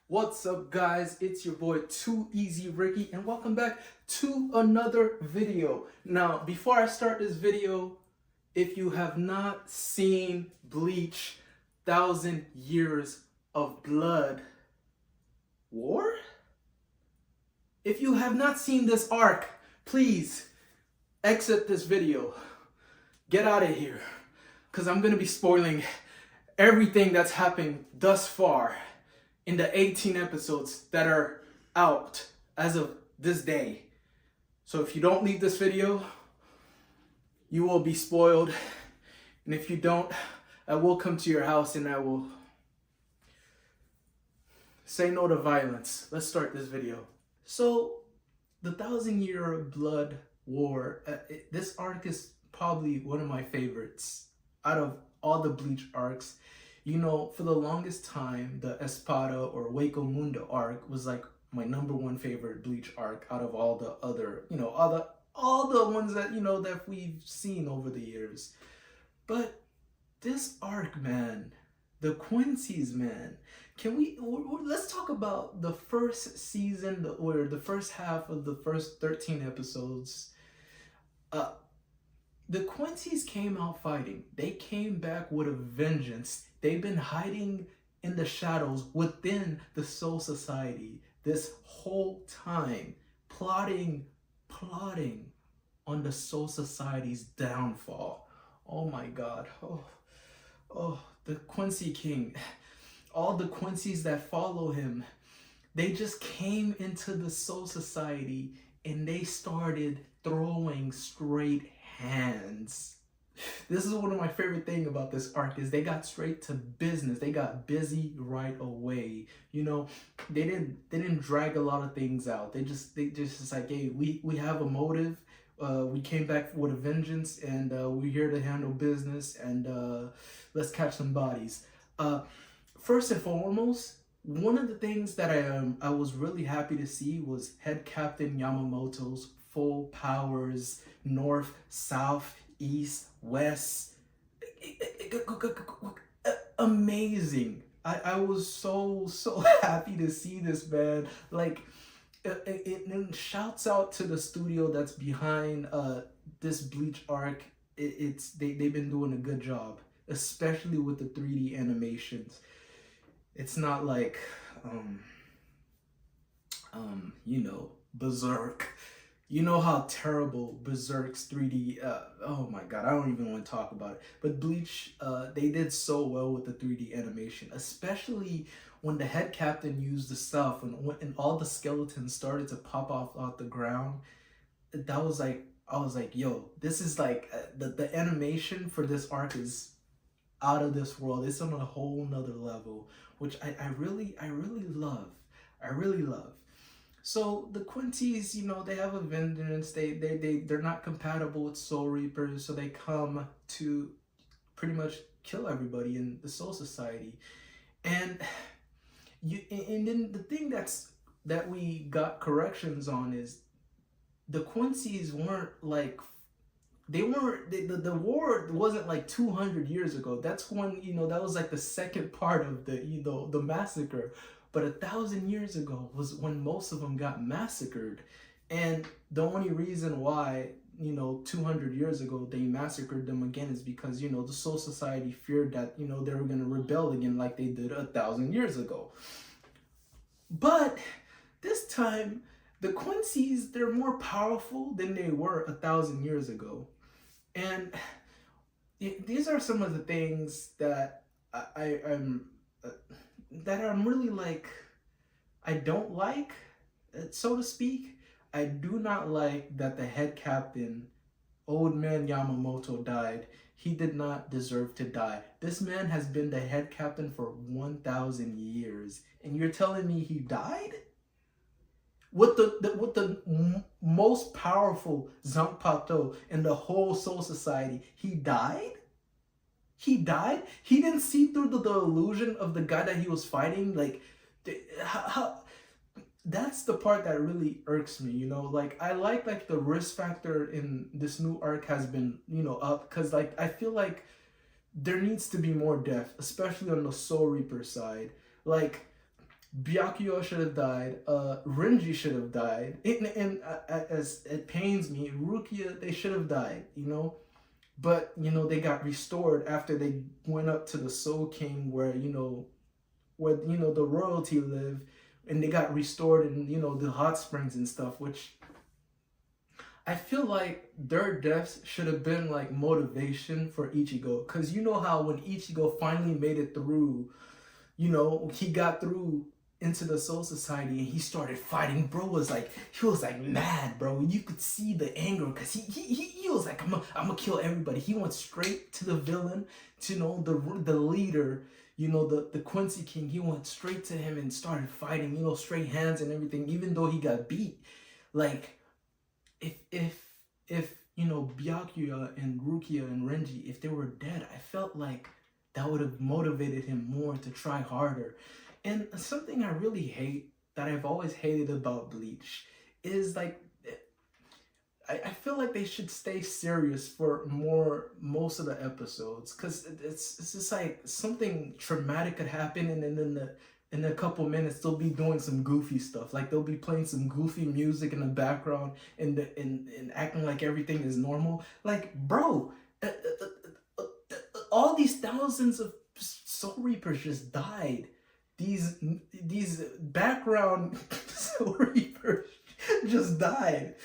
What's up, guys? It's your boy Too Easy Ricky, and welcome back to another video. Now, before I start this video, if you have not seen Bleach, Thousand Years of Blood War, if you have not seen this arc, please exit this video. Get out of here, because I'm gonna be spoiling everything that's happened thus far in the 18 episodes that are out as of this day. So if you don't leave this video, you will be spoiled. And if you don't, I will come to your house and I will say no to violence. Let's start this video. So the Thousand Year Blood War, this arc is probably one of my favorites out of all the Bleach arcs. You know, for the longest time, the Espada or Hueco Mundo arc was like my number one favorite Bleach arc out of all the other, all the ones that, that we've seen over the years. But this arc, man, the Quincy's, man, let's talk about the first season, or the first half of the first 13 episodes. The Quincy's came out fighting. They came back with a vengeance. They've been hiding in the shadows within the Soul Society this whole time, plotting on the Soul Society's downfall. Oh my God. Oh, the Quincy King. All the Quincy's that follow him, they just came into the Soul Society and they started throwing straight hands. This is one of my favorite things about this arc is they got straight to business. They got busy right away. You know, they didn't drag a lot of things out. They just like, hey, we have a motive. We came back with a vengeance, and we're here to handle business, and let's catch some bodies. First and foremost, one of the things that I was really happy to see was Head Captain Yamamoto's full powers, north, south, east, west. Amazing. I was so happy to see this, man. Like, it shouts out to the studio that's behind this Bleach arc. They've been doing a good job, especially with the 3D animations. It's not like Berserk. You know how terrible Berserk's 3D, oh my God, I don't even want to talk about it. But Bleach, they did so well with the 3D animation, especially when the head captain used the stuff and all the skeletons started to pop off the ground. That was like, I was like, yo, this is like, the animation for this arc is out of this world. It's on a whole nother level, which I really love. I really love. So the Quincy's, they have a vengeance. They're not compatible with Soul Reapers, so they come to pretty much kill everybody in the Soul Society. And then the thing that we got corrections on is the Quincy's weren't like, the war wasn't like 200 years ago. That's when, that was like the second part of the massacre. But 1,000 years ago was when most of them got massacred. And the only reason why, 200 years ago they massacred them again is because, the Soul Society feared that, they were going to rebel again like they did 1,000 years ago. But this time, the Quincy's, they're more powerful than they were 1,000 years ago. And these are some of the things that I'm really like, I don't like, so to speak. I do not like that the head captain, old man Yamamoto, died. He did not deserve to die. This man has been the head captain for 1,000 years, and you're telling me he died? With the most powerful Zanpakuto in the whole Soul Society, he died? He died? He didn't see through the illusion of the guy that he was fighting? Like, how that's the part that really irks me, Like, I like the risk factor in this new arc has been, up, because, like, I feel like there needs to be more depth, especially on the Soul Reaper side. Like, Byakuya should have died. Renji should have died. As it pains me, Rukia, they should have died. But they got restored after they went up to the Soul King, where the royalty live, and they got restored in the hot springs and stuff. Which I feel like their deaths should have been like motivation for Ichigo, because you know how when Ichigo finally made it through, he got through into the Soul Society and he started fighting. Bro was like, he was like mad, bro. You could see the anger, because he was like, I'm gonna kill everybody. He went straight to the villain, to the leader, the Quincy King. He went straight to him and started fighting, straight hands and everything, even though he got beat. Like, if Byakuya and Rukia and Renji, if they were dead, I felt like that would have motivated him more to try harder. And something I really hate, that I've always hated about Bleach, is like, I feel like they should stay serious for most of the episodes, because it's just like something traumatic could happen, and then in a couple minutes they'll be doing some goofy stuff, like they'll be playing some goofy music in the background, and acting like everything is normal. Like, bro, all these thousands of Soul Reapers just died. These background Soul Reapers just died,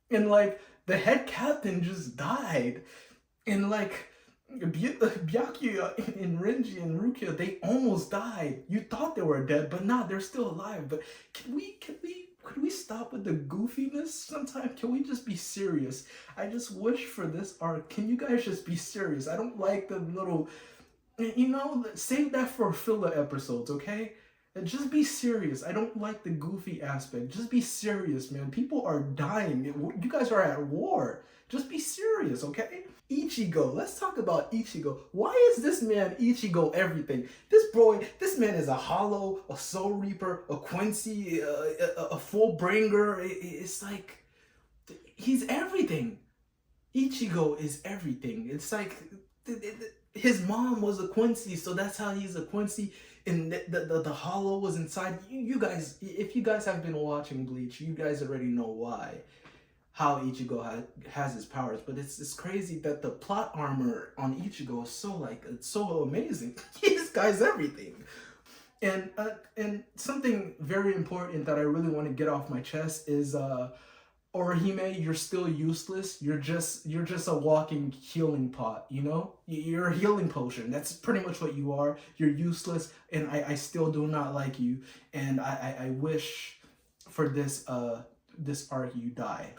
and like the head captain just died, and like Byakuya and Renji and Rukia, they almost died. You thought they were dead, but nah, they're still alive. But could we stop with the goofiness sometimes? Can we just be serious? I just wish for this arc, can you guys just be serious? I don't like the little, save that for filler episodes, okay? And just be serious. I don't like the goofy aspect. Just be serious, man. People are dying. You guys are at war. Just be serious, okay? Ichigo. Let's talk about Ichigo. Why is this man Ichigo everything? This man is a Hollow, a Soul Reaper, a Quincy, a full bringer. It's like, he's everything. Ichigo is everything. It's like, his mom was a Quincy, so that's how he's a Quincy. And the Hollow was inside. You guys, if you guys have been watching Bleach, you guys already know how Ichigo has his powers. But it's crazy that the plot armor on Ichigo is it's so amazing. This guy's everything. And something very important that I really want to get off my chest is Orihime, you're still useless. You're just a walking healing pot, You're a healing potion. That's pretty much what you are. You're useless, and I still do not like you. And I wish for this arc you die.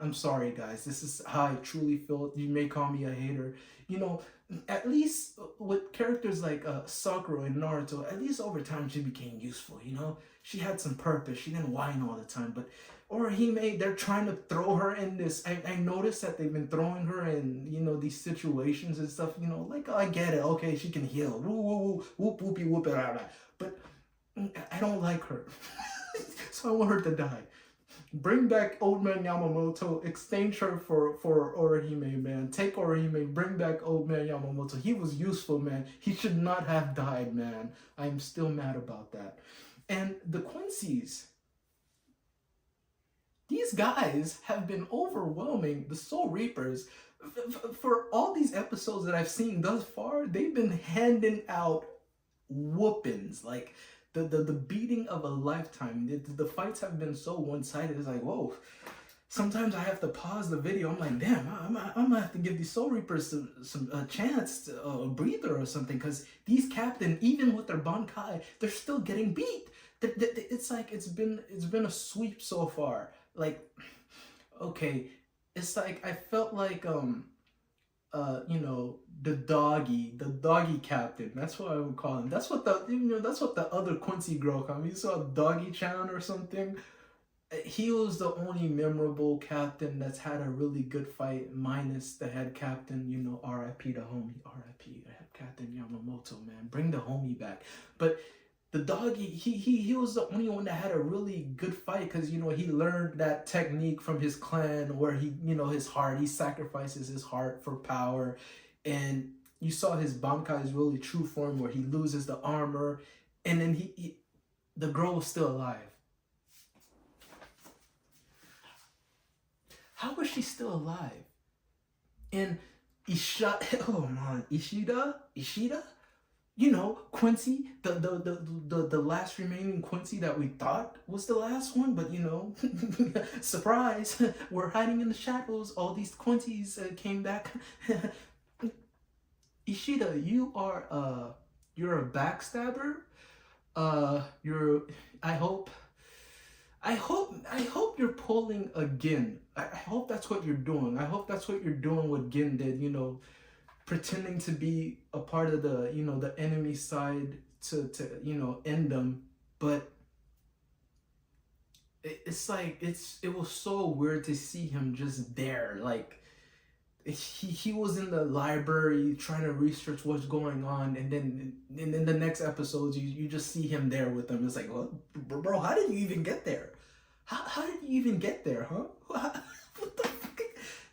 I'm sorry, guys. This is how I truly feel. You may call me a hater. At least with characters like Sakura and Naruto, at least over time she became useful, She had some purpose. She didn't whine all the time. But Orihime, they're trying to throw her in this. I noticed that they've been throwing her in, these situations and stuff, like, oh, I get it. Okay, she can heal. Woo, woo, woo, whoop, whoopie, whoop, blah, blah. But I don't like her. So I want her to die. Bring back Old Man Yamamoto. Exchange her for Orihime, man. Take Orihime. Bring back Old Man Yamamoto. He was useful, man. He should not have died, man. I'm still mad about that. And the Quincy's, these guys have been overwhelming the Soul Reapers. For all these episodes that I've seen thus far, they've been handing out whoopings. Like, the beating of a lifetime. The fights have been so one-sided. It's like, whoa. Sometimes I have to pause the video. I'm like, damn, I'm gonna have to give these Soul Reapers a chance, a breather or something, because these captain, even with their Bankai, they're still getting beat. It's like it's been a sweep so far. Like, okay, it's like I felt like the doggy captain. That's what I would call him. That's what the other Quincy girl called him. You saw Doggy Chan or something. He was the only memorable captain that's had a really good fight, minus the head captain. R.I.P. the homie. R.I.P. the head captain Yamamoto, man. Bring the homie back. But the doggy, he was the only one that had a really good fight, because he learned that technique from his clan, where he sacrifices his heart for power. And you saw his Bankai's really true form where he loses the armor, and then the girl was still alive. How was she still alive? And Ishida, you know, Quincy, the last remaining Quincy that we thought was the last one, but you know, surprise, we're hiding in the shadows. All these Quincy's came back. Ishida, you're a backstabber. You're. I hope. I hope you're pulling again. I hope that's what you're doing. I hope that's what you're doing what Gin did. You know, pretending to be a part of the, you know, the enemy side to you know, end them. But it's like it was so weird to see him just there. Like he was in the library trying to research what's going on, and then in the next episodes you just see him there with them. It's like, well, bro, how did you even get there? How did you even get there, huh? What the fuck?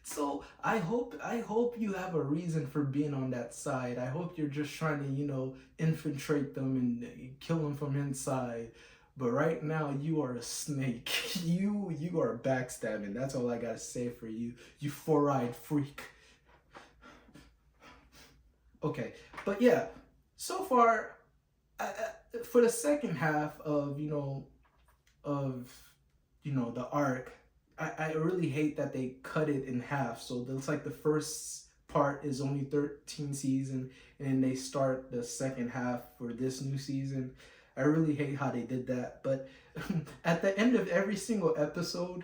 So I hope you have a reason for being on that side. I hope you're just trying to, you know, infiltrate them and kill them from inside. But right now you are a snake. You are backstabbing. That's all I gotta say for you. You four-eyed freak. Okay, but yeah. So far, for the second half of the arc, I really hate that they cut it in half. So it's like the first part is only 13 season, and they start the second half for this new season. I really hate how they did that. But at the end of every single episode,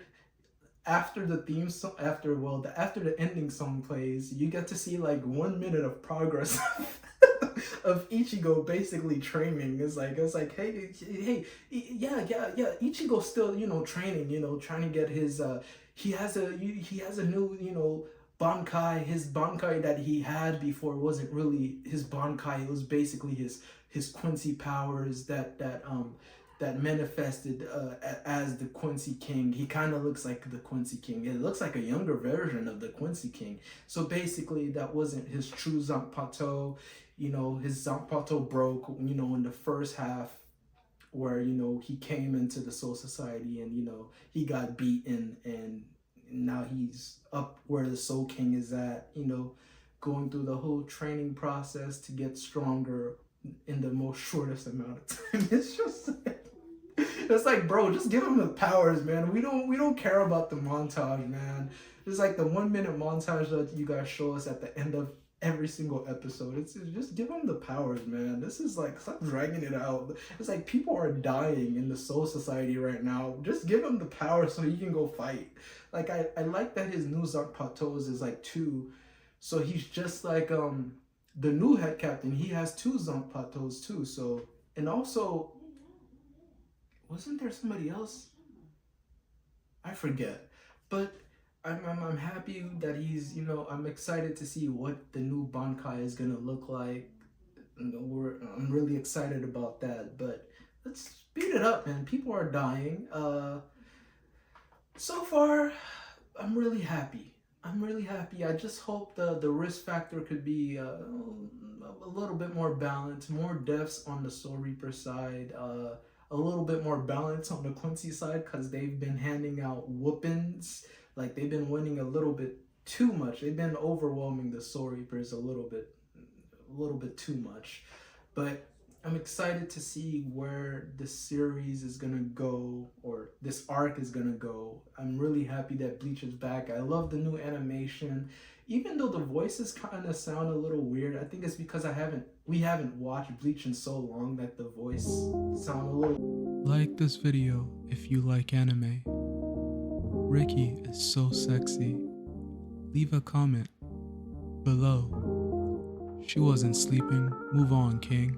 after the theme song, after the ending song plays, you get to see like 1 minute of progress of Ichigo basically training. It's like, hey, yeah. Ichigo's still, you know, training, you know, trying to get his he has a new, you know, Bankai. His Bankai that he had before wasn't really his Bankai. It was basically his Quincy powers that manifested as the Quincy King. He kind of looks like the Quincy King. It looks like a younger version of the Quincy King. So basically, that wasn't his true Zanpakuto. You know, his Zanpakuto broke, you know, in the first half, where, you know, he came into the Soul Society and, you know, he got beaten, and now he's up where the Soul King is at, you know, going through the whole training process to get stronger in the most shortest amount of time. It's like, bro, just give him the powers, man. We don't care about the montage, man. It's like the 1 minute montage that you guys show us at the end of every single episode. It's just give him the powers, man. This is like, stop dragging it out. It's like people are dying in the Soul Society right now. Just give him the power so he can go fight. Like I like that his new Zanpakutos is like 2. So he's just like the new head captain. He has 2 Zanpakutos too. So, and also, wasn't there somebody else? I forget. But I'm happy that he's, you know, I'm excited to see what the new Bankai is gonna look like. I'm really excited about that. But let's speed it up, man. People are dying. So far, I'm really happy. I just hope the risk factor could be a little bit more balanced, more deaths on the Soul Reaper side, a little bit more balance on the Quincy side, because they've been handing out whoopings. Like, they've been winning a little bit too much. They've been overwhelming the Soul Reapers a little bit too much. But I'm excited to see where the series is gonna go, or this arc is gonna go. I'm really happy that Bleach is back. I love the new animation. Even though the voices kind of sound a little weird, I think it's because we haven't watched Bleach in so long that the voice sound a little. Like this video if you like anime. Ricky is so sexy. Leave a comment below. She wasn't sleeping. Move on, King.